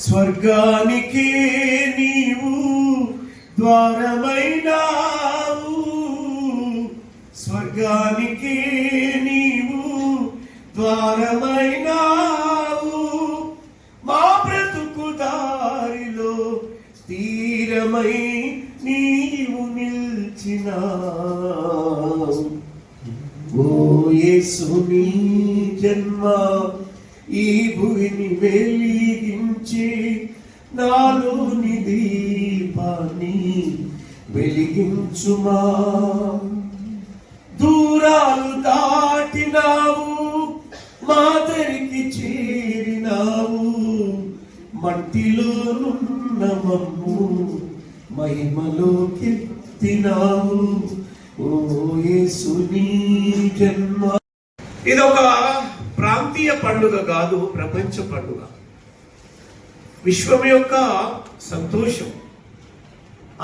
స్వర్గానికి నీవు ద్వారమైనావు, స్వర్గానికి నీవు ద్వారమైనావు, మా బ్రతుకు దారిలో తీరమై నీవు నిల్చినావు. ఓ యేసు నీ జన్మ ఈ భూమిని వెలిగించి నాలోని దీపాన్ని వెలిగించుమా. దూరాలు దాటినావు, మాదరికి చేరినావు, మట్టిలోనున్న మమ్ము మహిమలోకెత్తినావు. ఓ యేసు నీ జన్మ. ఇదొక ప్రాంతీయ పండుగ కాదు, ప్రపంచ పండుగ. విశ్వం యొక్క సంతోషం.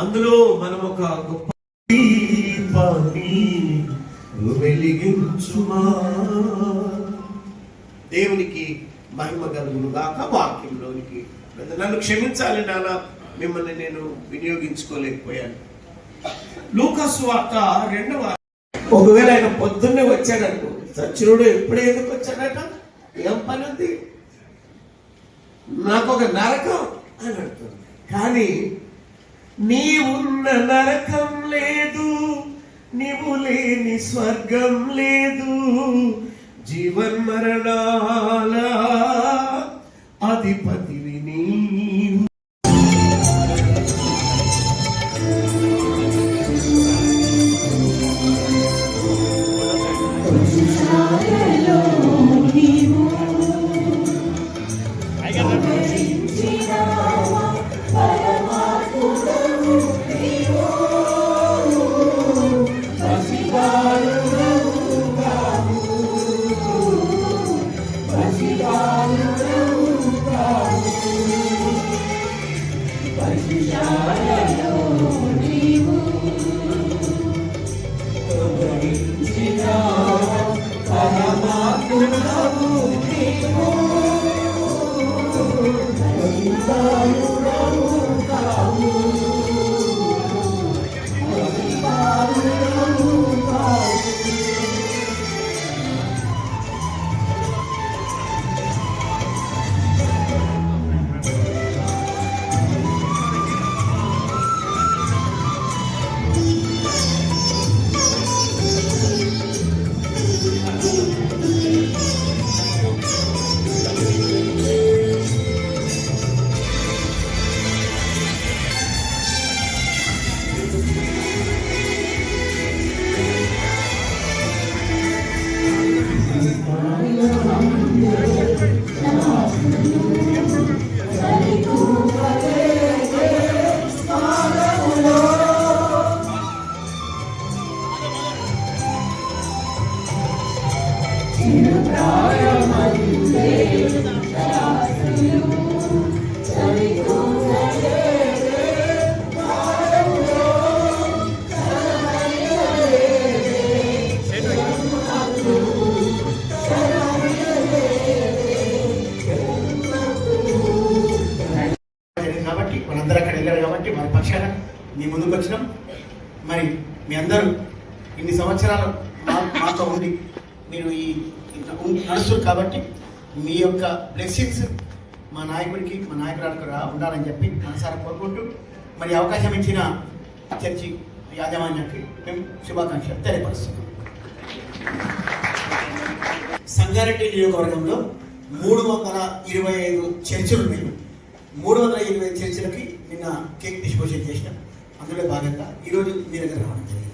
అందులో మనం ఒక గొప్ప దీపాన్ని వెలిగించుమా. దేవునికి మహిమ కలుగును గాక. వాక్యంలోనికి నన్ను క్షమించాలి నాన్న, మిమ్మల్ని నేను వినియోగించుకోలేకపోయాను. లూకా సువార్త 2వ. ఒకవేళ ఆయన పొద్దున్నే వచ్చాడనుకో, సచ్చినుడు ఎప్పుడే ఎందుకు వచ్చాడట, ఏం పని ఉంది, నాకు ఒక నరకం అని అంటుంది. కానీ నీవున్న నరకం లేదు, నీవు లేని స్వర్గం లేదు, జీవన్మరణాల అధిపతివి నీవు. కాబట్టి మన పక్షాన మీ ముందుకు వచ్చినాం. మరి మీ అందరూ ఇన్ని సంవత్సరాలు మాతో ఉండి మీరు ఈ నడుస్తారు కాబట్టి మీ యొక్క బ్లెస్సింగ్స్ మా నాయకుడికి మా నాయకురాలకు ఉండాలని చెప్పి మనసారా కోరుకుంటూ మరి అవకాశం ఇచ్చిన చర్చి యాజమాన్యానికి మేము శుభాకాంక్షలు తెలియపరుస్తున్నాం. సంగారెడ్డి నియోజకవర్గంలో 325 చర్చిలు ఉన్నాయి. 325 చర్చిలకి నిన్న కేక్ డిస్పోజల్ చేసినాం. అందులో భాగంగా ఈరోజు మీ దగ్గర రావడం జరిగింది.